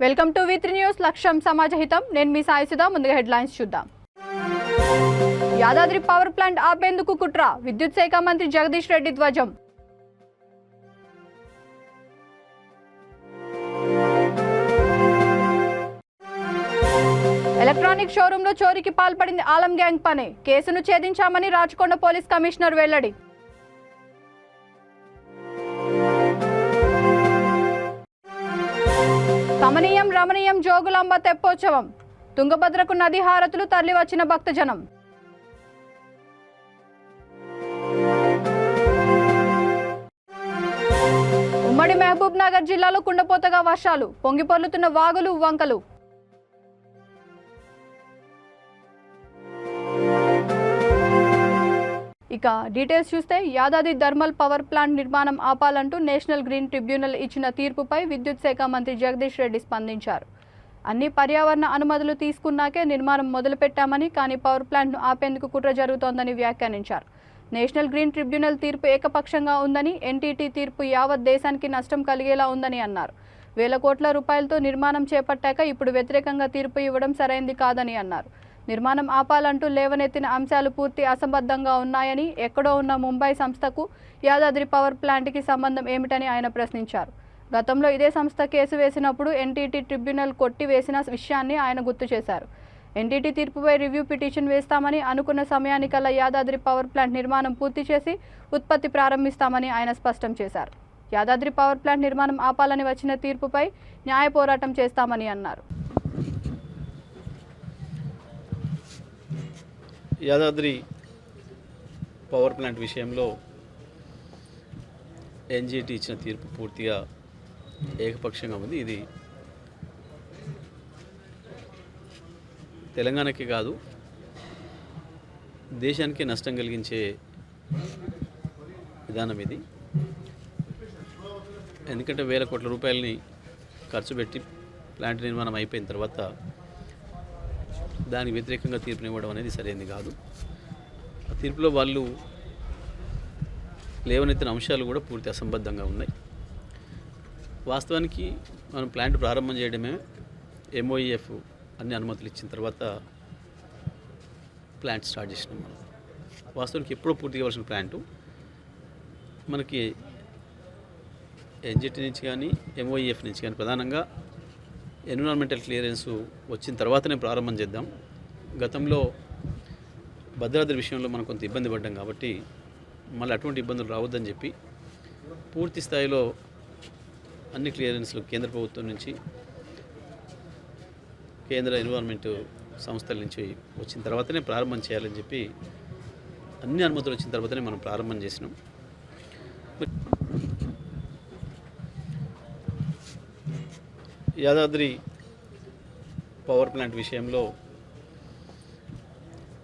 Welcome to వి3 news లక్ష్యం సమాజహితం. నేను మీ సాయిసుధా. ముందుగా హెడ్లైన్స్ చూద్దాం. యాదాద్రి పవర్ ప్లాంట్ ఆపేందుకు కుట్ర, విద్యుత్ శాఖ మంత్రి జగదీష్ రెడ్డి ధ్వజం. ఎలక్ట్రానిక్ షోరూంలో చోరీకి పాల్పడింది ఆలం గ్యాంగ్ పనే, కేసును ఛేదించామని రాచకొండ పోలీస్ కమిషనర్ వెల్లడి. కమనీయం రమణీయం జోగులాంబ తెప్పోత్సవం, తుంగభద్రకు నది హారతులు తరలివచ్చిన భక్తజనం. ఉమ్మడి మహబూబ్ నగర్ జిల్లాలో కుండపోతగా వర్షాలు, పొంగిపొర్లుతున్న వాగులు వంకలు. ఇక డీటెయిల్స్ చూస్తే, యాదాద్రి థర్మల్ పవర్ ప్లాంట్ నిర్మాణం ఆపాలంటూ నేషనల్ గ్రీన్ ట్రిబ్యునల్ ఇచ్చిన తీర్పుపై విద్యుత్ శాఖ మంత్రి జగదీష్ రెడ్డి స్పందించారు. అన్ని పర్యావరణ అనుమతులు తీసుకున్నాకే నిర్మాణం మొదలుపెట్టామని, కానీ పవర్ ప్లాంట్ను ఆపేందుకు కుట్ర జరుగుతోందని వ్యాఖ్యానించారు. నేషనల్ గ్రీన్ ట్రిబ్యునల్ తీర్పు ఏకపక్షంగా ఉందని, ఎన్టీటీ తీర్పు యావత్ దేశానికి నష్టం కలిగేలా ఉందని అన్నారు. వేల కోట్ల రూపాయలతో నిర్మాణం చేపట్టాక ఇప్పుడు వ్యతిరేకంగా తీర్పు ఇవ్వడం సరైంది కాదని అన్నారు. నిర్మాణం ఆపాలంటూ లేవనెత్తిన అంశాలు పూర్తి అసంబద్ధంగా ఉన్నాయని, ఎక్కడో ఉన్న ముంబై సంస్థకు యాదాద్రి పవర్ ప్లాంట్కి సంబంధం ఏమిటని ఆయన ప్రశ్నించారు. గతంలో ఇదే సంస్థ కేసు వేసినప్పుడు ఎన్టీటీ ట్రిబ్యునల్ కొట్టివేసిన విషయాన్ని ఆయన గుర్తు చేశారు. ఎన్టీటీ తీర్పుపై రివ్యూ పిటిషన్ వేస్తామని, అనుకున్న సమయానికల్లా యాదాద్రి పవర్ ప్లాంట్ నిర్మాణం పూర్తి చేసి ఉత్పత్తి ప్రారంభిస్తామని ఆయన స్పష్టం చేశారు. యాదాద్రి పవర్ ప్లాంట్ నిర్మాణం ఆపాలని వచ్చిన తీర్పుపై న్యాయ పోరాటం చేస్తామని అన్నారు. యాదాద్రి పవర్ ప్లాంట్ విషయంలో ఎన్జిటి ఇచ్చిన తీర్పు పూర్తిగా ఏకపక్షంగా ఉంది. ఇది తెలంగాణకి కాదు, దేశానికి నష్టం కలిగించే విధానం ఇది. ఎందుకంటే వేల కోట్ల రూపాయలని ఖర్చు పెట్టి ప్లాంట్ నిర్మాణం అయిపోయిన తర్వాత దానికి వ్యతిరేకంగా తీర్పునివ్వడం అనేది సరైనది కాదు. ఆ తీర్పులో వాళ్ళు లేవనెత్తిన అంశాలు కూడా పూర్తి అసంబద్ధంగా ఉన్నాయి. వాస్తవానికి మనం ప్లాంట్ ప్రారంభం చేయడమే ఎంఓఈఎఫ్ అన్ని అనుమతులు ఇచ్చిన తర్వాత ప్లాంట్ స్టార్ట్ చేసినాం. మనం వాస్తవానికి ఎప్పుడో పూర్తి కావాల్సిన ప్లాంటు మనకి ఎన్జిటి నుంచి కానీ ఎంఓఈఎఫ్ నుంచి కానీ ప్రధానంగా ఎన్విరాన్మెంటల్ క్లియరెన్స్ వచ్చిన తర్వాతనే ప్రారంభం చేద్దాం. గతంలో భద్రాద్రి విషయంలో మనం కొంత ఇబ్బంది పడ్డాం కాబట్టి మళ్ళీ అటువంటి ఇబ్బందులు రావద్దని చెప్పి పూర్తి స్థాయిలో అన్ని క్లియరెన్స్లు కేంద్ర ప్రభుత్వం నుంచి, కేంద్ర ఎన్విరాన్మెంట్ సంస్థల నుంచి వచ్చిన తర్వాతనే ప్రారంభం చేయాలని చెప్పి అన్ని అనుమతులు వచ్చిన తర్వాతనే మనం ప్రారంభం చేసినాం. యాదాద్రి పవర్ ప్లాంట్ విషయంలో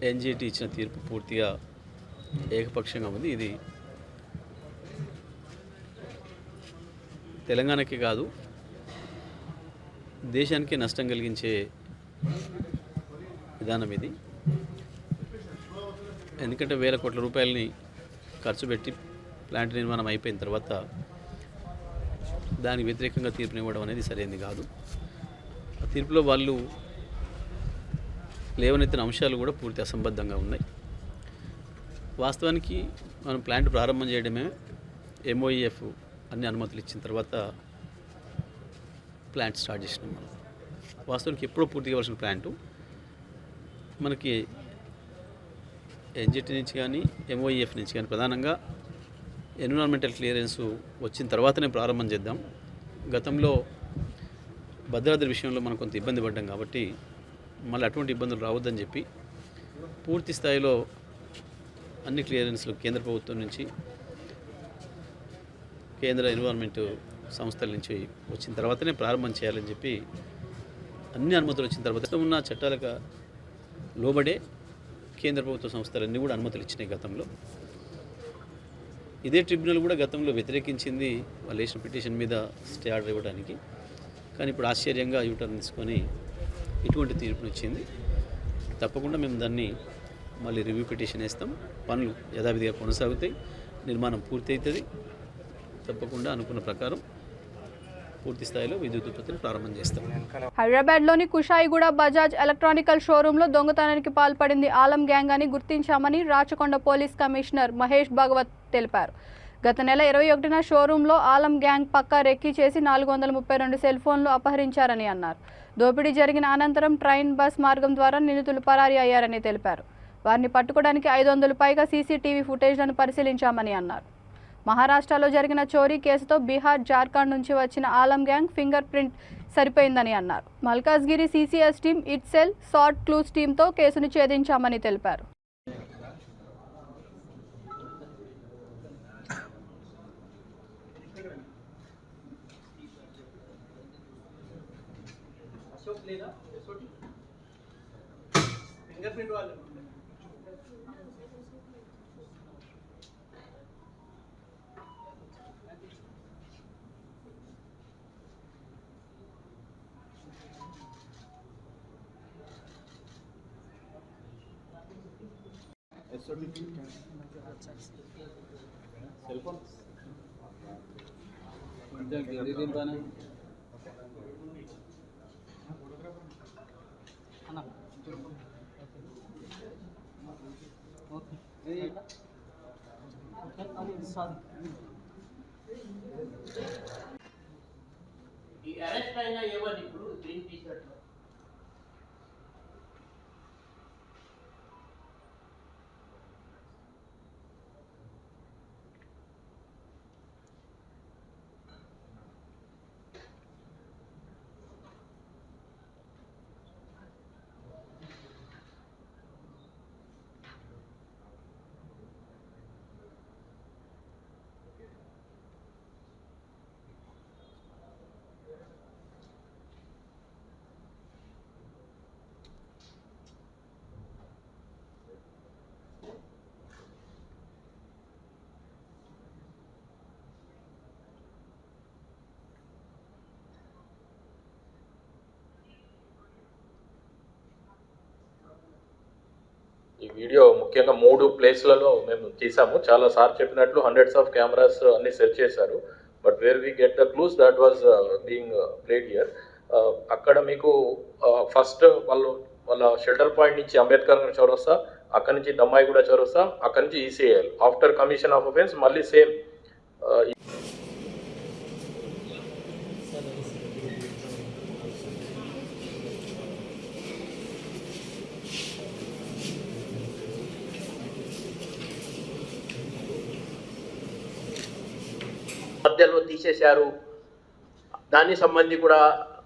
ఎన్జిటి ఇచ్చిన తీర్పు పూర్తిగా ఏకపక్షంగా ఉంది. ఇది తెలంగాణకి కాదు, దేశానికి నష్టం కలిగించే విధానం ఇది. ఎందుకంటే వేల కోట్ల రూపాయలని ఖర్చు పెట్టి ప్లాంట్ నిర్మాణం అయిపోయిన తర్వాత దానికి వ్యతిరేకంగా తీర్పునివ్వడం అనేది సరైనది కాదు. ఆ తీర్పులో వాళ్ళు లేవనెత్తిన అంశాలు కూడా పూర్తి అసంబద్ధంగా ఉన్నాయి. వాస్తవానికి మనం ప్లాంట్ ప్రారంభం చేయడమే ఎంఓఈఎఫ్ అన్ని అనుమతులు ఇచ్చిన తర్వాత ప్లాంట్ స్టార్ట్ చేసినాం. మనం వాస్తవానికి ఎప్పుడో పూర్తి కావాల్సిన ప్లాంటు మనకి ఎన్జిటి నుంచి కానీ ఎంఓఈఎఫ్ నుంచి కానీ ప్రధానంగా ఎన్విరాన్మెంటల్ క్లియరెన్స్ వచ్చిన తర్వాతనే ప్రారంభం చేద్దాం. గతంలో భద్రాద్రి విషయంలో మనం కొంత ఇబ్బంది పడ్డాం కాబట్టి మళ్ళీ అటువంటి ఇబ్బందులు రావద్దని చెప్పి పూర్తి స్థాయిలో అన్ని క్లియరెన్స్లు కేంద్ర ప్రభుత్వం నుంచి, కేంద్ర ఎన్విరాన్మెంట్ సంస్థల నుంచి వచ్చిన తర్వాతనే ప్రారంభం చేయాలని చెప్పి అన్ని అనుమతులు వచ్చిన తర్వాత ఉన్న చట్టాలకు లోబడే కేంద్ర ప్రభుత్వ సంస్థలన్నీ కూడా అనుమతులు ఇచ్చినాయి గతంలో. ఇదే ట్రిబ్యునల్ కూడా గతంలో వ్యతిరేకించింది వాళ్ళు వేసిన పిటిషన్ మీద స్టే ఆర్డర్ ఇవ్వడానికి. కానీ ఇప్పుడు ఆశ్చర్యంగా యూటర్న్ తీసుకొని ఇటువంటి తీర్పునిచ్చింది. తప్పకుండా మేము దాన్ని మళ్ళీ రివ్యూ పిటిషన్ వేస్తాం. పనులు యథావిధిగా కొనసాగుతాయి, నిర్మాణం పూర్తి అవుతుంది. తప్పకుండా అనుకున్న ప్రకారం పూర్తి స్థాయిలో విద్యుత్ ఉత్పత్తిని ప్రారంభం చేస్తాం. హైదరాబాద్లోని కుషాయిగూడ బజాజ్ ఎలక్ట్రానికల్ షోరూంలో దొంగతనానికి పాల్పడింది ఆలం గ్యాంగ్ అని గుర్తించామని రాచకొండ పోలీస్ కమిషనర్ మహేష్ భగవత్ తెలిపారు. గత నెల 21న షోరూంలో ఆలం గ్యాంగ్ పక్కా రెక్కీ చేసి 432 సెల్ ఫోన్లు అపహరించారని అన్నారు. దోపిడీ జరిగిన అనంతరం ట్రైన్ బస్ మార్గం ద్వారా నిందితులు పరారీ అయ్యారని తెలిపారు. వారిని పట్టుకోవడానికి 500 పైగా సీసీటీవీ ఫుటేజ్లను పరిశీలించామని అన్నారు. మహారాష్ట్రలో జరిగిన చోరీ కేసుతో బీహార్, జార్ఖండ్ నుంచి వచ్చిన ఆలం గ్యాంగ్ ఫింగర్ ప్రింట్ సరిపోయిందని అన్నారు. Malkajgiri CCS team, itself, short clues టీంతో కేసును ఛేదించామని తెలిపారు. సెల్ ఫోన్ ఈ అరెస్ట్ అయిన ఎవరు ఇప్పుడు గ్రీన్ టీ షర్ట్ ఈ వీడియో ముఖ్యంగా 3 ప్లేస్లలో మేము తీసాము. చాలా సార్ చెప్పినట్లు హండ్రెడ్స్ ఆఫ్ కెమెరాస్ అన్ని సెర్చ్ చేశారు. But where we get the clues that was being played here. అక్కడ మీకు ఫస్ట్ వాళ్ళ షెల్టర్ పాయింట్ నుంచి అంబేద్కర్ నగర్ చౌరస్తా, అక్కడి నుంచి దమ్మాయిగూడ చౌరస్తా, అక్కడి నుంచి ECIL. After commission of offence మళ్ళీ సేమ్ మధ్యలో తీసేశారు. దానికి సంబంధించి కూడా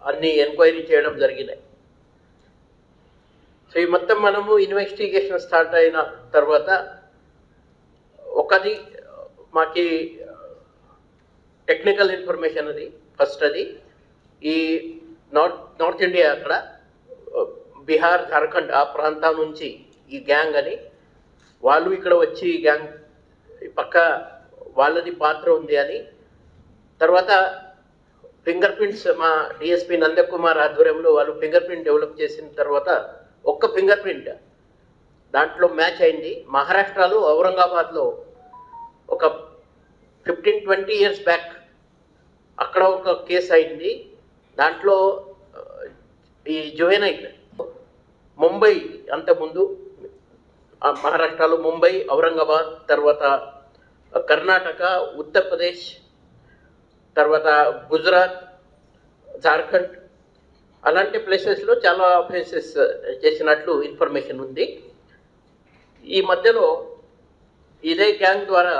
అన్ని ఎంక్వైరీ చేయడం జరిగినాయి. సో ఈ మొత్తం మనము ఇన్వెస్టిగేషన్ స్టార్ట్ అయిన తర్వాత ఒకది మాకి టెక్నికల్ ఇన్ఫర్మేషన్ అది ఫస్ట్. అది ఈ నార్త్ ఇండియా అక్కడ బీహార్, జార్ఖండ్ ఆ ప్రాంతం నుంచి ఈ గ్యాంగ్ అని వాళ్ళు ఇక్కడ వచ్చి ఈ గ్యాంగ్ పక్క వాళ్ళది పాత్ర ఉంది అని. తర్వాత ఫింగర్ ప్రింట్స్ మా డిఎస్పీ నందకుమార్ ఆధ్వర్యంలో వాళ్ళు ఫింగర్ ప్రింట్ డెవలప్ చేసిన తర్వాత ఒక్క ఫింగర్ ప్రింట్ దాంట్లో మ్యాచ్ అయింది. మహారాష్ట్రలో ఔరంగాబాద్లో ఒక 15-20 ఇయర్స్ బ్యాక్ అక్కడ ఒక కేసు అయింది. దాంట్లో ఈ జువెనైల్ ముంబై, అంతకుముందు మహారాష్ట్రలో ముంబై, ఔరంగాబాద్, తర్వాత కర్ణాటక, ఉత్తరప్రదేశ్, తర్వాత గుజరాత్, జార్ఖండ్ అలాంటి ప్లేసెస్లో చాలా ఆఫెన్సెస్ చేసినట్లు ఇన్ఫర్మేషన్ ఉంది. ఈ మధ్యలో ఇదే గ్యాంగ్ ద్వారా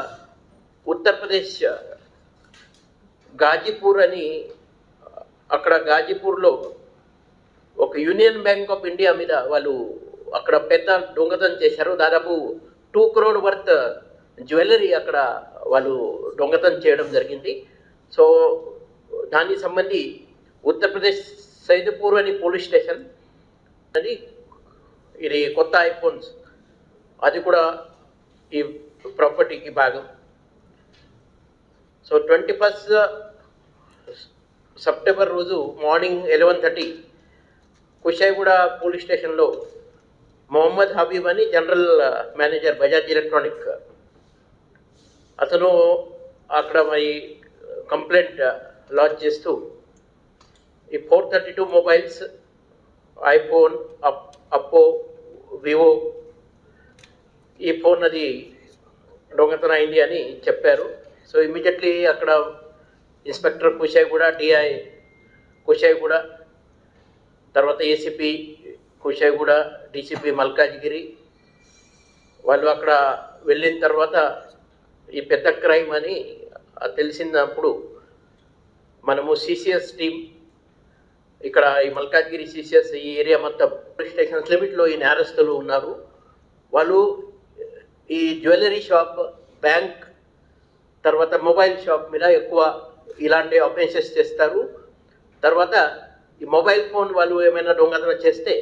ఉత్తరప్రదేశ్ గాజీపూర్ అని, అక్కడ గాజీపూర్లో ఒక యూనియన్ బ్యాంక్ ఆఫ్ ఇండియా మీద వాళ్ళు అక్కడ పెద్ద దొంగతనం చేశారు. దాదాపు 2 crore వర్త్ జ్యువెలరీ అక్కడ వాళ్ళు దొంగతనం చేయడం జరిగింది. సో దానికి సంబంధి ఉత్తరప్రదేశ్ సైదపూర్ అని పోలీస్ స్టేషన్ అది, ఇది కొత్త ఐఫోన్స్ అది కూడా ఈ ప్రాపర్టీకి భాగం. సో 21 సెప్టెంబర్ రోజు మార్నింగ్ 11:30 కుషాయిగూడ పోలీస్ స్టేషన్లో మొహమ్మద్ హబీబ్ అని జనరల్ మేనేజర్ బజాజ్ ఎలక్ట్రానిక్, అతను అక్కడ మరి కంప్లైంట్ లాడ్జ్ చేస్తూ ఈ 432 మొబైల్స్, ఐఫోన్, అప్పో, వివో, ఈ ఫోన్ అది దొంగతనం అయింది అని చెప్పారు. సో ఇమీడియట్లీ అక్కడ ఇన్స్పెక్టర్ కుషాయిగూడ, డిఐ కుషాయిగూడ, తర్వాత ఏసీపీ కుషాయిగూడ, డీసీపీ మల్కాజ్గిరి వాళ్ళు అక్కడ వెళ్ళిన తర్వాత ఈ పెద్ద క్రైమ్ అని తెలిసినప్పుడు మనము సిసిఎస్ టీం ఇక్కడ ఈ మల్కాజ్గిరి సిసిఎస్ ఈ ఏరియా మొత్తం పోలీస్ స్టేషన్స్ లిమిట్లో ఈ నేరస్తులు ఉన్నారు. వాళ్ళు ఈ జ్యువెలరీ షాప్, బ్యాంక్, తర్వాత మొబైల్ షాప్ మీద ఎక్కువ ఇలాంటి అఫెన్సెస్ చేస్తారు. తర్వాత ఈ మొబైల్ ఫోన్ వాళ్ళు ఏమైనా దొంగతనం చేస్తే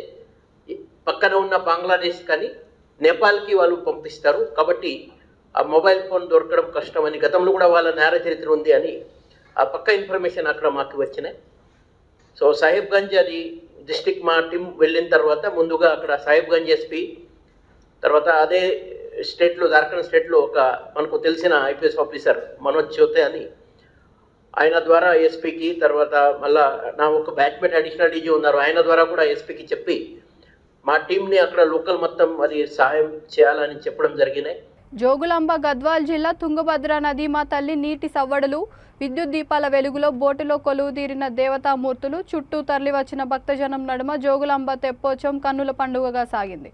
పక్కన ఉన్న బంగ్లాదేశ్ కానీ నేపాల్కి వాళ్ళు పంపిస్తారు. కాబట్టి ఆ మొబైల్ ఫోన్ దొరకడం కష్టమని, గతంలో కూడా వాళ్ళ నేర చరిత్ర ఉంది అని ఆ పక్క ఇన్ఫర్మేషన్ అక్కడ మాకు వచ్చినాయి. సో సాహిబ్గంజ్ అది డిస్ట్రిక్ట్ మా టీం వెళ్ళిన తర్వాత ముందుగా అక్కడ సాహిబ్గంజ్ ఎస్పీ, తర్వాత అదే స్టేట్లో జార్ఖండ్ స్టేట్లో ఒక మనకు తెలిసిన ఐపీఎస్ ఆఫీసర్ మనోజ్ చోతే అని, ఆయన ద్వారా ఎస్పీకి, తర్వాత మళ్ళా నా ఒక బ్యాచ్మేట్ అడిషనల్ డీజీ ఉన్నారు, ఆయన ద్వారా కూడా ఎస్పీకి చెప్పి మా టీంని అక్కడ లోకల్ మొత్తం అది సహాయం చేయాలని చెప్పడం జరిగినాయి. జోగులాంబ గద్వాల్ జిల్లా తుంగభద్ర నది మా తల్లి నీటి సవ్వడులు, విద్యుత్ దీపాల వెలుగులో బోటులో కొలువుదీరిన దేవతామూర్తులు, చుట్టూ తరలివచ్చిన భక్తజనం నడుమ జోగులాంబ తెప్పోత్సవం కన్నుల పండుగగా సాగింది.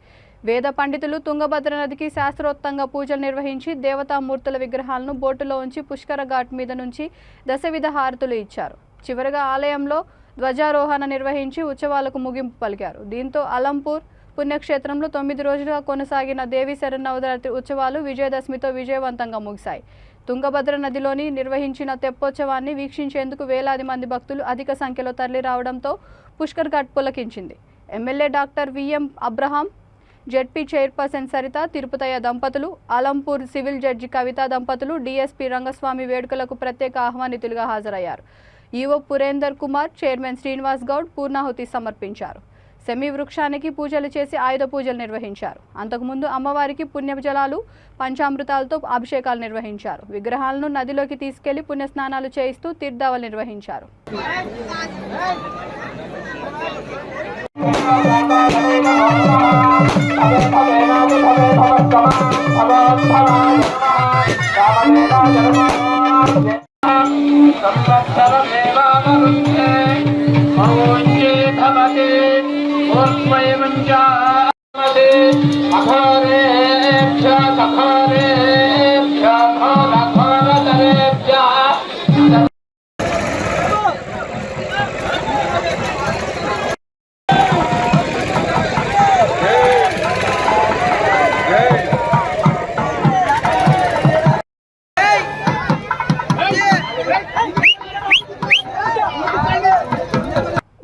వేద పండితులు తుంగభద్ర నదికి శాస్త్రోక్తంగా పూజలు నిర్వహించి దేవతామూర్తుల విగ్రహాలను బోటులో ఉంచి పుష్కర ఘాట్ మీద నుంచి దశవిధ హారతులు ఇచ్చారు. చివరగా ఆలయంలో ధ్వజారోహణ నిర్వహించి ఉత్సవాలకు ముగింపు పలికారు. దీంతో అలంపూర్ పుణ్యక్షేత్రంలో 9 రోజులుగా కొనసాగిన దేవి శరన్నవరాత్రి ఉత్సవాలు విజయదశమితో విజయవంతంగా ముగిశాయి. తుంగభద్ర నదిలోని నిర్వహించిన తెప్పోత్సవాన్ని వీక్షించేందుకు వేలాది మంది భక్తులు అధిక సంఖ్యలో తరలిరావడంతో పుష్కర్ ఘాట్ పులకించింది. MLA doctor VM Abraham, ZP chairperson Saritha, Tirupathaiah దంపతులు, అలంపూర్ సివిల్ జడ్జి కవిత దంపతులు, డీఎస్పీ రంగస్వామి వేడుకలకు ప్రత్యేక ఆహ్వానితులుగా హాజరయ్యారు. ఈవో పురేందర్ కుమార్, చైర్మన్ శ్రీనివాస్ గౌడ్ పూర్ణాహుతి సమర్పించారు. సెమీ వృక్షానికి పూజలు చేసి ఆయుధ పూజలు నిర్వహించారు. అంతకుముందు అమ్మవారికి పుణ్యజలాలు, పంచామృతాలతో అభిషేకాలు నిర్వహించారు. విగ్రహాలను నదిలోకి తీసుకెళ్లి పుణ్యస్నానాలు చేయిస్తూ తీర్థావలు నిర్వహించారు.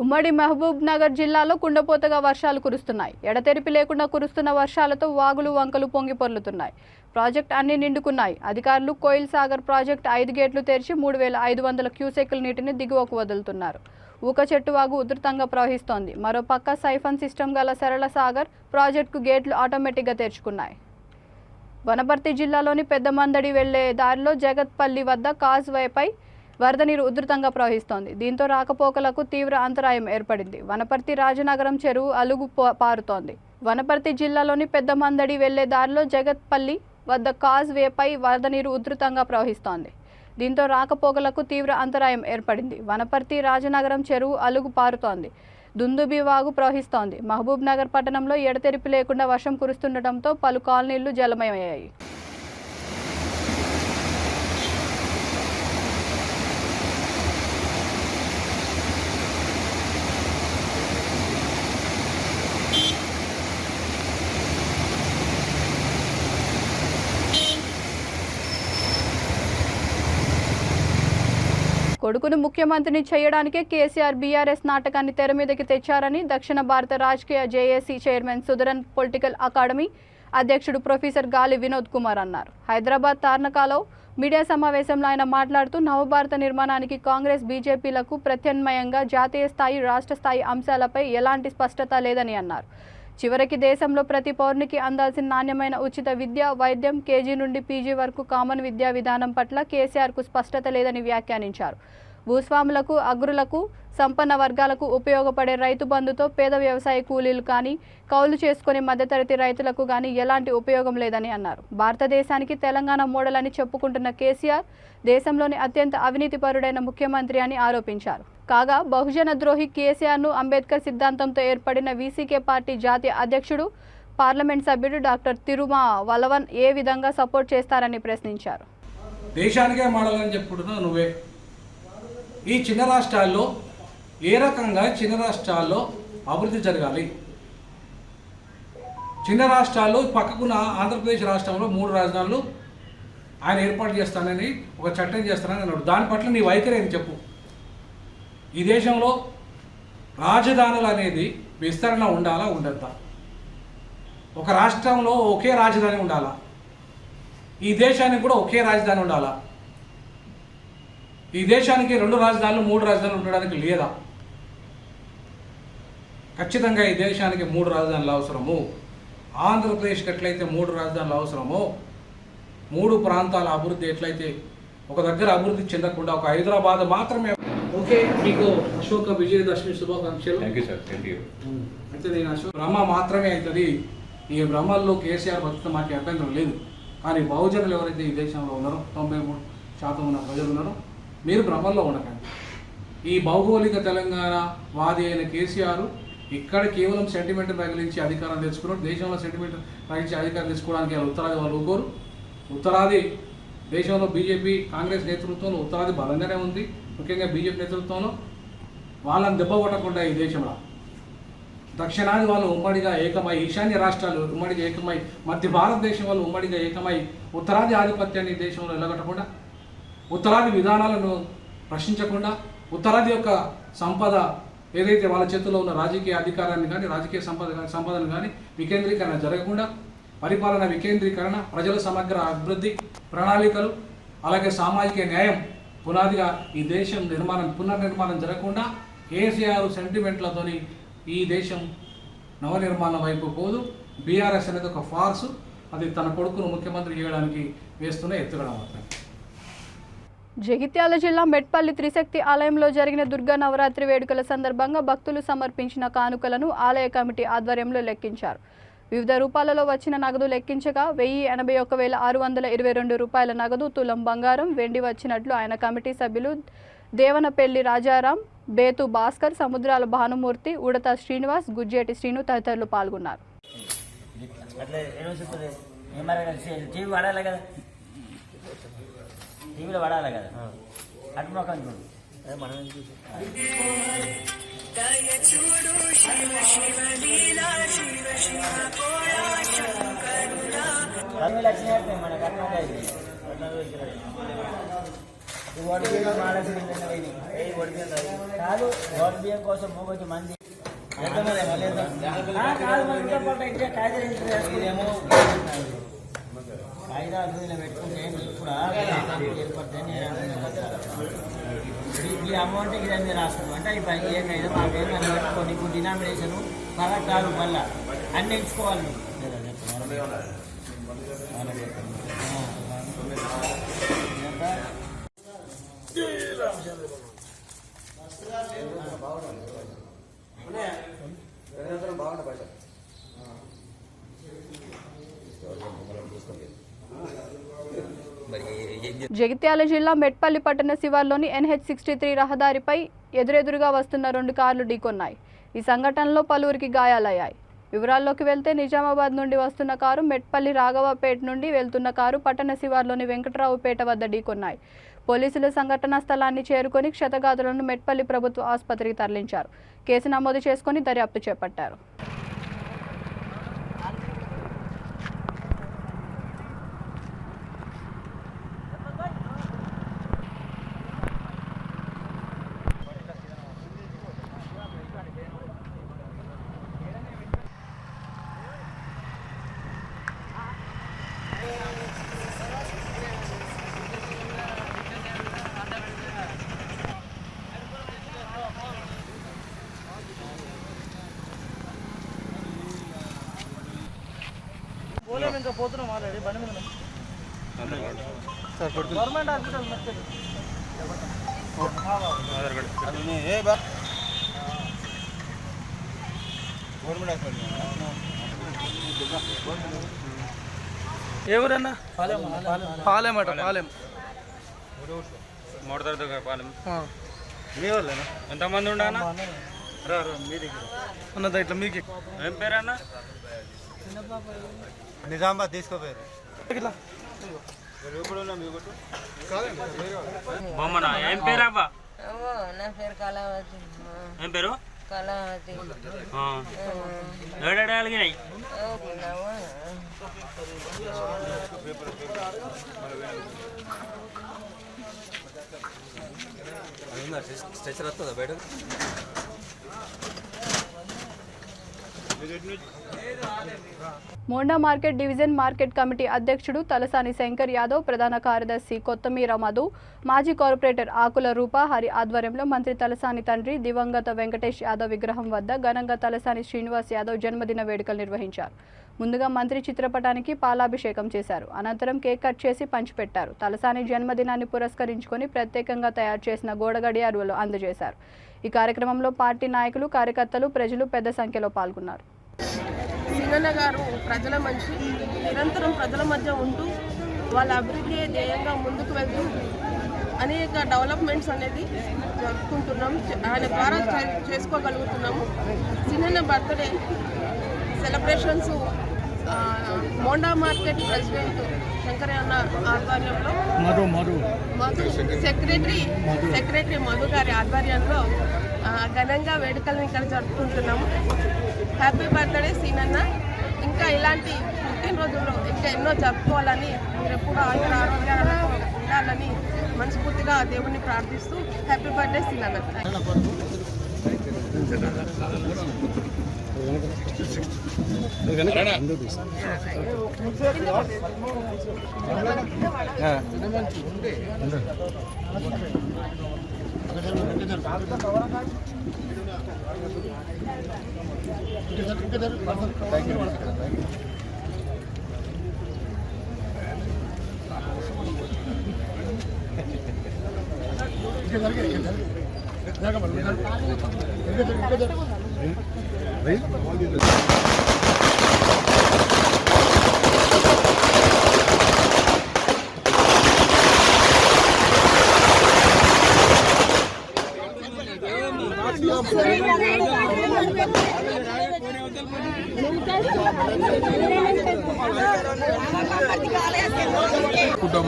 ఉమ్మడి మహబూబ్ నగర్ జిల్లాలో కుండపోతగా వర్షాలు కురుస్తున్నాయి. ఎడతెరిపి లేకుండా కురుస్తున్న వర్షాలతో వాగులు వంకలు పొంగి పొర్లుతున్నాయి. ప్రాజెక్ట్ అన్ని నిండుకున్నాయి. అధికారులు కోయిల్ సాగర్ ప్రాజెక్ట్ 5 గేట్లు తెరిచి 3500 క్యూసెక్కుల నీటిని దిగువకు వదులుతున్నారు. ఊక చెట్టు వాగు ఉధృతంగా ప్రవహిస్తోంది. మరోపక్క సైఫన్ సిస్టమ్ గల సరళ సాగర్ ప్రాజెక్టుకు గేట్లు ఆటోమేటిక్గా తెరుచుకున్నాయి. వనపర్తి జిల్లాలోని పెద్దమందడి వెళ్లే దారిలో జగత్పల్లి వద్ద కాజ్వేపై వరద నీరు ఉధృతంగా ప్రవహిస్తోంది. దీంతో రాకపోకలకు తీవ్ర అంతరాయం ఏర్పడింది. వనపర్తి రాజనగరం చెరువు అలుగు పారుతోంది. వనపర్తి జిల్లాలోని పెద్దమందడి వెళ్లే దారిలో జగత్పల్లి వద్ద కాజ్వేపై వరద నీరు ఉధృతంగా ప్రవహిస్తోంది. దీంతో రాకపోకలకు తీవ్ర అంతరాయం ఏర్పడింది. వనపర్తి రాజనగరం చెరువు అలుగు పారుతోంది. దుందుబి వాగు ప్రవహిస్తోంది. మహబూబ్ నగర్ పట్టణంలో ఎడతెరిపి లేకుండా వర్షం కురుస్తుండటంతో పలు కాలనీలు జలమయమయ్యాయి. కొడుకును ముఖ్యమంత్రిని చేయడానికే కేసీఆర్ బీఆర్ఎస్ నాటకాన్ని తెర మీదకి తెచ్చారని దక్షిణ భారత రాజకీయ జేఏసీ చైర్మన్ సుదరన్ పొలిటికల్ అకాడమీ అధ్యక్షుడు ప్రొఫెసర్ గాలి వినోద్ కుమార్ అన్నారు. హైదరాబాద్ తార్నకాలో మీడియా సమావేశంలో ఆయన మాట్లాడుతూ నవభారత నిర్మాణానికి కాంగ్రెస్ బీజేపీలకు ప్రత్యామ్నాయంగా జాతీయ స్థాయి, రాష్ట్ర స్థాయి అంశాలపై ఎలాంటి స్పష్టత లేదని అన్నారు. చివరికి దేశంలో ప్రతి పౌరునికి అందాల్సిన నాణ్యమైన ఉచిత విద్య, వైద్యం, కేజీ నుండి పీజీ వరకు కామన్ విద్యా విధానం పట్ల కేసీఆర్కు స్పష్టత లేదని వ్యాఖ్యానించారు. భూస్వాములకు, అగ్రులకు, సంపన్న వర్గాలకు ఉపయోగపడే రైతు బంధుతో పేద వ్యవసాయ కూలీలు కానీ, కౌలు చేసుకునే మధ్యతరగతి రైతులకు కానీ ఎలాంటి ఉపయోగం లేదని అన్నారు. భారతదేశానికి తెలంగాణ మోడల్ అని చెప్పుకుంటున్న కేసీఆర్ దేశంలోని అత్యంత అవినీతిపరుడైన ముఖ్యమంత్రి అని ఆరోపించారు. కాగా బహుజన ద్రోహి కేసీఆర్ను అంబేద్కర్ సిద్ధాంతంతో ఏర్పడిన వీసీకే పార్టీ జాతీయ అధ్యక్షుడు, పార్లమెంట్ సభ్యుడు డాక్టర్ తిరుమా వలవన్ ఏ విధంగా సపోర్ట్ చేస్తారని ప్రశ్నించారు. దేశానికే మోడల్ అని చెప్పుకుంటున్నావు నువ్వే. ఈ చిన్న రాష్ట్రాల్లో ఏ రకంగా చిన్న రాష్ట్రాల్లో అభివృద్ధి జరగాలి? చిన్న రాష్ట్రాల్లో పక్కకున్న ఆంధ్రప్రదేశ్ రాష్ట్రంలో 3 రాజధానులు ఆయన ఏర్పాటు చేస్తానని ఒక చట్టం చేస్తానని అన్నాడు. దాని పట్ల నీ వైఖరి ఏమి చెప్పు. ఈ దేశంలో రాజధానులు అనేది విస్తరణ ఉండాలా ఉండద్దా? ఒక రాష్ట్రంలో ఒకే రాజధాని ఉండాలా? ఈ దేశానికి కూడా ఒకే రాజధాని ఉండాలా? ఈ దేశానికి 2 రాజధానులు 3 రాజధానులు ఉండడానికి లేదా? ఖచ్చితంగా ఈ దేశానికి 3 రాజధానులు అవసరము. ఆంధ్రప్రదేశ్కి ఎట్లయితే 3 రాజధానులు అవసరమో, 3 ప్రాంతాల అభివృద్ధి ఎట్లయితే ఒక దగ్గర అభివృద్ధి చెందకుండా ఒక హైదరాబాద్ మాత్రమే. ఓకే, మీకు అశోక విజయదశమి శుభాకాంక్షలు. Thank you sir. Thank you. అయితే నేను అశోక్ బ్రహ్మ మాత్రమే అవుతుంది. ఈ బ్రహ్మల్లో కేసీఆర్ భక్తి మాకు అభ్యంతరం లేదు. కానీ బహుజనులు ఎవరైతే ఈ దేశంలో ఉన్నారో 93% ఉన్న ప్రజలు ఉన్నారో, మీరు భ్రమల్లో ఉండకండి. ఈ భౌగోళిక తెలంగాణ వాది అయిన కేసీఆర్ ఇక్కడ కేవలం సెంటిమెంట్ ప్రకటించి అధికారం తెచ్చుకున్నారు. దేశంలో సెంటిమెంట్ ప్రకటించి అధికారం తెచ్చుకోవడానికి ఉత్తరాది వాళ్ళు ఊరుకోరు. ఉత్తరాది దేశంలో బీజేపీ, కాంగ్రెస్ నేతృత్వంలో ఉత్తరాది బలంగానే ఉంది. ముఖ్యంగా బీజేపీ నేతృత్వంలో వాళ్ళని దెబ్బ కొట్టకుండా ఈ దేశంలో దక్షిణాది వాళ్ళు ఉమ్మడిగా ఏకమై, ఈశాన్య రాష్ట్రాలు ఉమ్మడిగా ఏకమై, మధ్య భారతదేశం వాళ్ళు ఉమ్మడిగా ఏకమై ఉత్తరాది ఆధిపత్యాన్ని దేశంలో వెళ్ళగొట్టకుండా, ఉత్తరాది విధానాలను ప్రశ్నించకుండా, ఉత్తరాది యొక్క సంపద ఏదైతే వాళ్ళ చేతుల్లో ఉన్న రాజకీయ అధికారాన్ని కానీ, రాజకీయ సంపదను కానీ వికేంద్రీకరణ జరగకుండా, పరిపాలన వికేంద్రీకరణ, ప్రజల సమగ్ర అభివృద్ధి ప్రణాళికలు, అలాగే సామాజిక న్యాయం పునాదిగా ఈ దేశం పునర్నిర్మాణం జరగకుండా కేసీఆర్ సెంటిమెంట్లతోని ఈ దేశం నవనిర్మాణం వైపు పోదు. బీఆర్ఎస్ అనేది ఒక ఫార్సు. అది తన కొడుకును ముఖ్యమంత్రి చేయడానికి వేస్తున్న ఎత్తుగడ మాత్రమే. జగిత్యాల జిల్లా మెట్పల్లి త్రిశక్తి ఆలయంలో జరిగిన దుర్గా నవరాత్రి వేడుకల సందర్భంగా భక్తులు సమర్పించిన కానుకలను ఆలయ కమిటీ ఆధ్వర్యంలో లెక్కించారు. వివిధ రూపాలలో వచ్చిన నగదు లెక్కించగా 1,81,622 రూపాయల నగదు, తులం బంగారం, వెండి వచ్చినట్లు ఆయన కమిటీ సభ్యులు దేవనపల్లి రాజారాం, బేతు భాస్కర్, సముద్రాల భానుమూర్తి, ఉడత శ్రీనివాస్, గుజ్జేటి శ్రీను తదితరులు పాల్గొన్నారు. టీవీలో పడాలి కదా అటు మొక్కని చూడు లక్ష్మి మన కర్ణాటక కాదు ఓటు బియ్యం కోసం మూగొచ్చి మంది కాగితాలు పెట్టుకుంటే ఇప్పుడు ఏర్పడుతుంది. ఈ అమౌంట్ ఇదన్నీ రాస్తాం అంటే ఈ ఏమైనా మా పేరు అని పెట్టుకోండి. ఇప్పుడు డినామినేషన్ బాగా కాదు, మళ్ళీ అన్ని ఎంచుకోవాలి. జగిత్యాల జిల్లా మెట్పల్లి పట్టణ శివార్లోని NH63 రహదారిపై ఎదురెదురుగా వస్తున్న 2 కార్లు ఢీకొన్నాయి. ఈ సంఘటనలో పలువురికి గాయాలయ్యాయి. వివరాల్లోకి వెళ్తే నిజామాబాద్ నుండి వస్తున్న కారు మెట్పల్లి రాఘవపేట నుండి వెళ్తున్న కారు పట్టణ శివార్లోని వెంకటరావుపేట వద్ద ఢీకొన్నాయి. పోలీసులు సంఘటనా స్థలాన్ని చేరుకొని క్షతగాతులను మెట్పల్లి ప్రభుత్వ ఆసుపత్రికి తరలించారు. కేసు నమోదు చేసుకుని దర్యాప్తు చేపట్టారు. ఇంకా పోతున్నాం ఆల్రెడీ బండి మీద గవర్నమెంట్ హాస్పిటల్ ఎవరన్నా పాలెం అట పాలెం మోడతారు పాలెం మీ వాళ్ళేనా ఎంతమంది ఉండనా మీ దగ్గర అన్నదా ఇట్లా మీకు ఏం పేరు అన్న నిజామాబాద్ తీసుకోపోయారు ఇట్లా బొమ్మనా ఏం పేరు అవ్వ నా పేరు కళావతి ఏం పేరు కళావతి ఏడాడు అలిగినాయి స్ట్రెచర్ వస్తుందా బయట Monda market division market committee అధ్యక్షుడు తలసాని శంకర్ యాదవ్, ప్రధాన కార్యదర్శి కొత్తమీర మధు, మాజీ కార్పొరేటర్ ఆకుల రూప హరి ఆధ్వర్యంలో మంత్రి తలసాని తండ్రి దివంగత వెంకటేష్ యాదవ్ విగ్రహం వద్ద ఘనంగా తలసాని శ్రీనివాస్ యాదవ్ జన్మదిన వేడుకలు నిర్వహించారు. ముందుగా మంత్రి చిత్రపటానికి పాలాభిషేకం చేశారు. అనంతరం కేక్ కట్ చేసి పంచిపెట్టారు. తలసాని జన్మదినాన్ని పురస్కరించుకొని ప్రత్యేకంగా తయారు చేసిన గోడ గడియారాలు అందజేశారు. ఈ కార్యక్రమంలో పార్టీ నాయకులు, కార్యకర్తలు, ప్రజలు పెద్ద సంఖ్యలో పాల్గొన్నారు. సింగన్న గారు ప్రజల మనిషి, నిరంతరం ప్రజల మధ్య ఉంటూ వాళ్ళ అభివృద్ధి ధ్యేయంగా ముందుకు వెళ్తూ అనేక డెవలప్మెంట్స్ అనేది జరుపుకుంటున్నాం, ఆయన ద్వారా చేసుకోగలుగుతున్నాము. Singanna birthday celebrations Monda market president Shankaraiah ఆధ్వర్యంలో మధు సెక్రటరీ మధు గారి ఆధ్వర్యంలో ఘనంగా వేడుకలను ఇక్కడ జరుపుకుంటున్నాము. హ్యాపీ బర్త్డే సీనన్న. ఇంకా ఇలాంటి పుట్టినరోజుల్లో ఇంకా ఎన్నో జరుపుకోవాలని, మీరు ఎప్పుడు ఆయుర ఆరోగ్యాలతో ఉండాలని మనస్ఫూర్తిగా దేవుణ్ణి ప్రార్థిస్తూ హ్యాపీ బర్త్డే సీనన్న.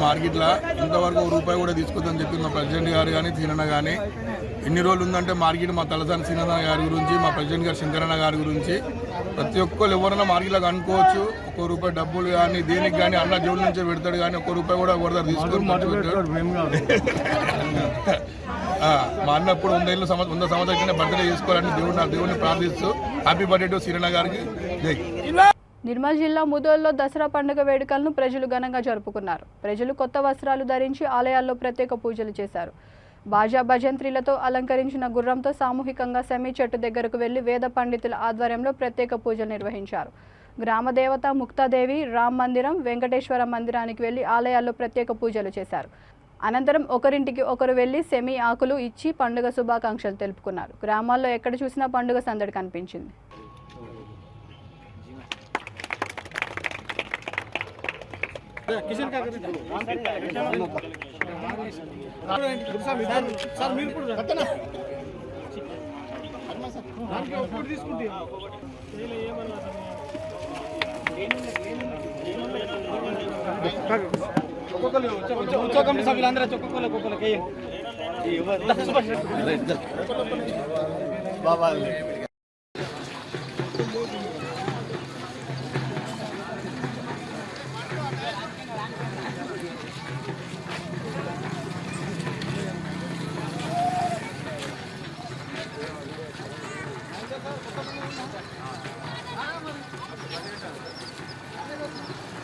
మార్కెట్లో ఇంతవరకు రూపాయి కూడా తీసుకోవద్దని చెప్పి మా ప్రెసిడెంట్ గారు కానీ సీనన్న కానీ ఎన్ని రోజులు ఉందంటే మార్కెట్ మా తలసాని సీనన్న గారి గురించి, మా ప్రెసిడెంట్ గారు శంకరన్న గారి గురించి ప్రతి ఒక్కరు ఎవరైనా మార్కెట్లోకి అనుకోవచ్చు. ఒక్క రూపాయి డబ్బులు కానీ దేనికి కానీ అన్న జోలు నుంచే పెడతాడు, కానీ ఒక్క రూపాయి కూడా ఎవరు తీసుకొని మా అన్న ఇప్పుడు 100 సంవత్సరాల బర్త్డే చేసుకోవాలని దేవుడిని ప్రార్థిస్తూ హ్యాపీ బర్త్డే టు సీనన్న గారికి జై. నిర్మల్ జిల్లా ముదోల్లో దసరా పండుగ వేడుకలను ప్రజలు ఘనంగా జరుపుకున్నారు. ప్రజలు కొత్త వస్త్రాలు ధరించి ఆలయాల్లో ప్రత్యేక పూజలు చేశారు. బాజా భజంత్రీలతో అలంకరించిన గుర్రంతో సామూహికంగా సెమీ చెట్టు దగ్గరకు వెళ్లి వేద పండితుల ఆధ్వర్యంలో ప్రత్యేక పూజలు నిర్వహించారు. గ్రామదేవత ముక్తాదేవి, రామ్ మందిరం, వెంకటేశ్వర మందిరానికి వెళ్లి ఆలయాల్లో ప్రత్యేక పూజలు చేశారు. అనంతరం ఒకరింటికి ఒకరు వెళ్లి సెమీ ఆకులు ఇచ్చి పండుగ శుభాకాంక్షలు తెలుపుకున్నారు. గ్రామాల్లో ఎక్కడ చూసినా పండుగ సందడి కనిపించింది.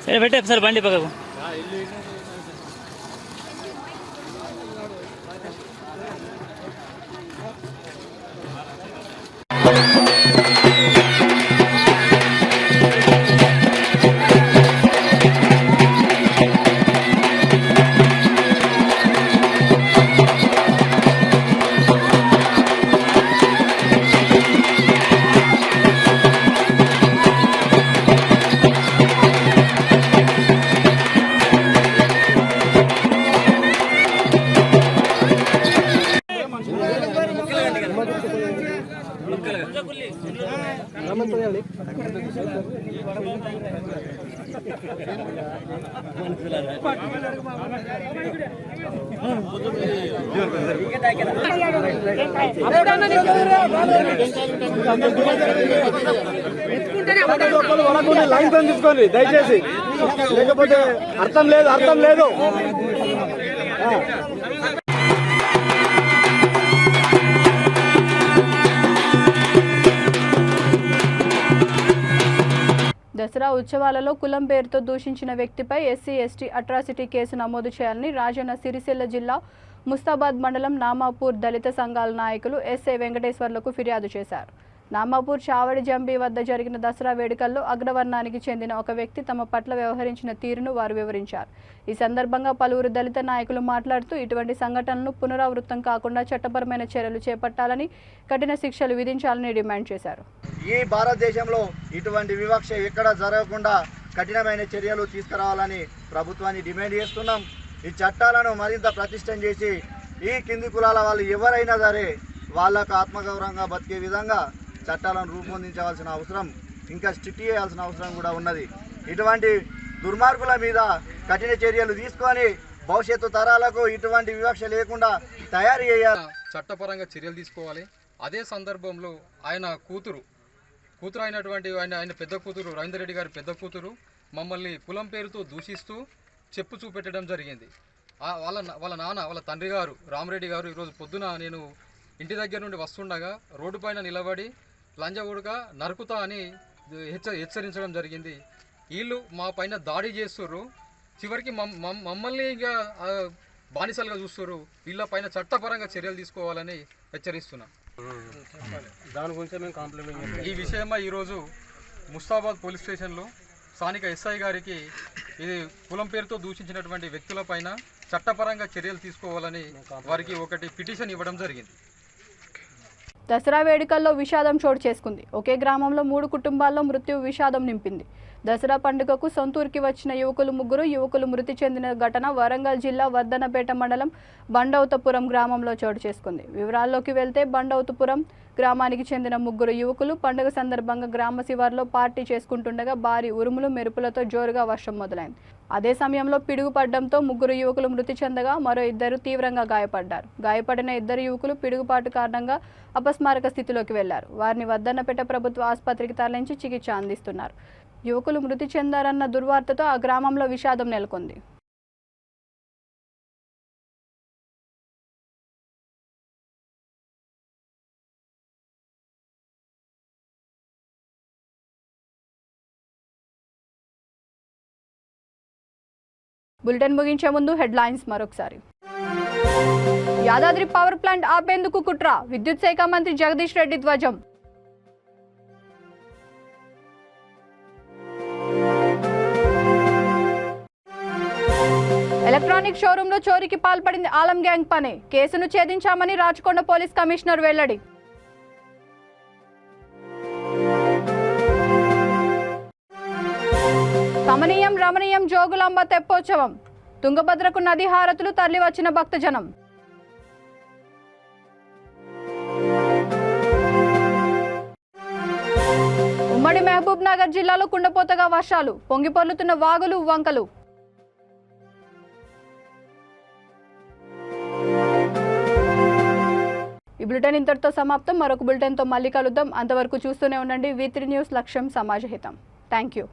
సరే పెట్టే ఒకసారి బండి పక్కకు. లైన్ తో తీసుకోండి దయచేసి, లేకపోతే అర్థం లేదు. దసరా ఉత్సవాలలో కులం పేరుతో దూషించిన వ్యక్తిపై ఎస్సీ ఎస్టీ అట్రాసిటీ కేసు నమోదు చేయాలని రాజన్న సిరిసిల్ల జిల్లా ముస్తాబాద్ మండలం నామాపూర్ దళిత సంఘాల నాయకులు ఎస్ఏ వెంకటేశ్వర్లకు ఫిర్యాదు చేశారు. నామాపూర్ చావడి జంబి వద్ద జరిగిన దసరా వేడుకల్లో అగ్రవర్ణానికి చెందిన ఒక వ్యక్తి తమ పట్ల వ్యవహరించిన తీరును వారు వివరించారు. ఈ సందర్భంగా పలువురు దళిత నాయకులు మాట్లాడుతూ ఇటువంటి సంఘటనలు పునరావృతం కాకుండా చట్టపరమైన చర్యలు చేపట్టాలని, కఠిన శిక్షలు విధించాలని డిమాండ్ చేశారు. ఈ భారతదేశంలో ఇటువంటి వివక్ష ఎక్కడ జరగకుండా కఠినమైన చర్యలు తీసుకురావాలని ప్రభుత్వాన్ని డిమాండ్ చేస్తున్నాం. ఈ చట్టాలను మరింత ప్రతిష్టం చేసి ఈ కింది కులాల వాళ్ళు ఎవరైనా సరే వాళ్ళకు ఆత్మగౌరవంగా బతికే విధంగా చట్టాలను రూపొందించవలసిన అవసరం, ఇంకా స్ట్రిక్ట్ చేయాల్సిన అవసరం కూడా ఉన్నది. ఇటువంటి దుర్మార్గుల మీద కఠిన చర్యలు తీసుకొని భవిష్యత్తు తరాలకు ఇటువంటి వివక్ష లేకుండా తయారు చేయాలి. చట్టపరంగా చర్యలు తీసుకోవాలి. అదే సందర్భంలో ఆయన కూతురు అయినటువంటి ఆయన పెద్ద కూతురు రవీందర్ రెడ్డి గారి పెద్ద కూతురు మమ్మల్ని కులం పేరుతో దూషిస్తూ చెప్పు చూపెట్టడం జరిగింది. వాళ్ళ నాన్న వాళ్ళ తండ్రి గారు రామరెడ్డి గారు ఈరోజు పొద్దున నేను ఇంటి దగ్గర నుండి వస్తుండగా రోడ్డు పైన నిలబడి లంజవుడుగా నరుకుతా అని హెచ్చరించడం జరిగింది. వీళ్ళు మా పైన దాడి చేస్తుర్రు. చివరికి మమ్మల్ని ఇంకా బానిసలుగా చూస్తున్నారు. వీళ్ళ పైన చట్టపరంగా చర్యలు తీసుకోవాలని హెచ్చరిస్తున్నాం. దాని గురించి మేము కాంప్లైంట్ ఈ విషయమై ఈరోజు ముస్తాబాద్ పోలీస్ స్టేషన్లో స్థానిక ఎస్ఐ గారికి ఇది కులం పేరుతో దూషించినటువంటి వ్యక్తుల పైన చట్టపరంగా చర్యలు తీసుకోవాలని వారికి ఒకటి పిటిషన్ ఇవ్వడం జరిగింది. దసరా వేడుకల్లో విషాదం చోటు చేసుకుంది. ఒకే గ్రామంలో 3 కుటుంబాల్లో మృత్యు విషాదం నింపింది. దసరా పండుగకు సొంతూరుకి వచ్చిన యువకులు మృతి చెందిన ఘటన వరంగల్ జిల్లా వర్ధనపేట మండలం బండౌతపురం గ్రామంలో చోటు చేసుకుంది. వివరాల్లోకి వెళ్తే బండౌతపురం గ్రామానికి చెందిన 3 యువకులు పండుగ సందర్భంగా గ్రామ శివార్లో పార్టీ చేసుకుంటుండగా భారీ ఉరుములు మెరుపులతో జోరుగా వర్షం మొదలైంది. అదే సమయంలో పిడుగు పడడంతో 3 యువకులు మృతి చెందగా మరో 2 తీవ్రంగా గాయపడ్డారు. గాయపడిన 2 యువకులు పిడుగుపాటు కారణంగా అపస్మారక స్థితిలోకి వెళ్లారు. వారిని వర్ధన్నపేట ప్రభుత్వ ఆసుపత్రికి తరలించి చికిత్స అందిస్తున్నారు. యువకులు మృతి చెందారన్న దుర్వార్తతో ఆ గ్రామంలో విషాదం నెలకొంది. బులెటిన్ ముగించే ముందు హెడ్లైన్స్ మరొకసారి. యాదాద్రి పవర్ ప్లాంట్ ఆపేందుకు కుట్ర, విద్యుత్ శాఖ మంత్రి జగదీష్ రెడ్డి ధ్వజం. ఎలక్ట్రానిక్ షోరూంలో చోరీకి పాల్పడింది ఆలం గ్యాంగ్ పనే, కేసును ఛేదించామని రాచకొండ పోలీస్ కమిషనర్ వెల్లడి. కమనీయం రమణీయం జోగులాంబ తెప్పోత్సవం, తుంగభద్రకు నది హారతులు తరలివచ్చిన భక్తజనం. ఉమ్మడి మహబూబ్ నగర్ జిల్లాలో కుండపోతగా వర్షాలు, పొంగిపొర్లుతున్న వాగులు వంకలు. ఈ బులెటిన్ ఇంతటితో సమాప్తం. మరొక బులెటిన్తో మళ్ళీ కలుద్దాం. అంతవరకు చూస్తూనే ఉండండి V3 న్యూస్, లక్ష్యం సమాజహితం. Thank you.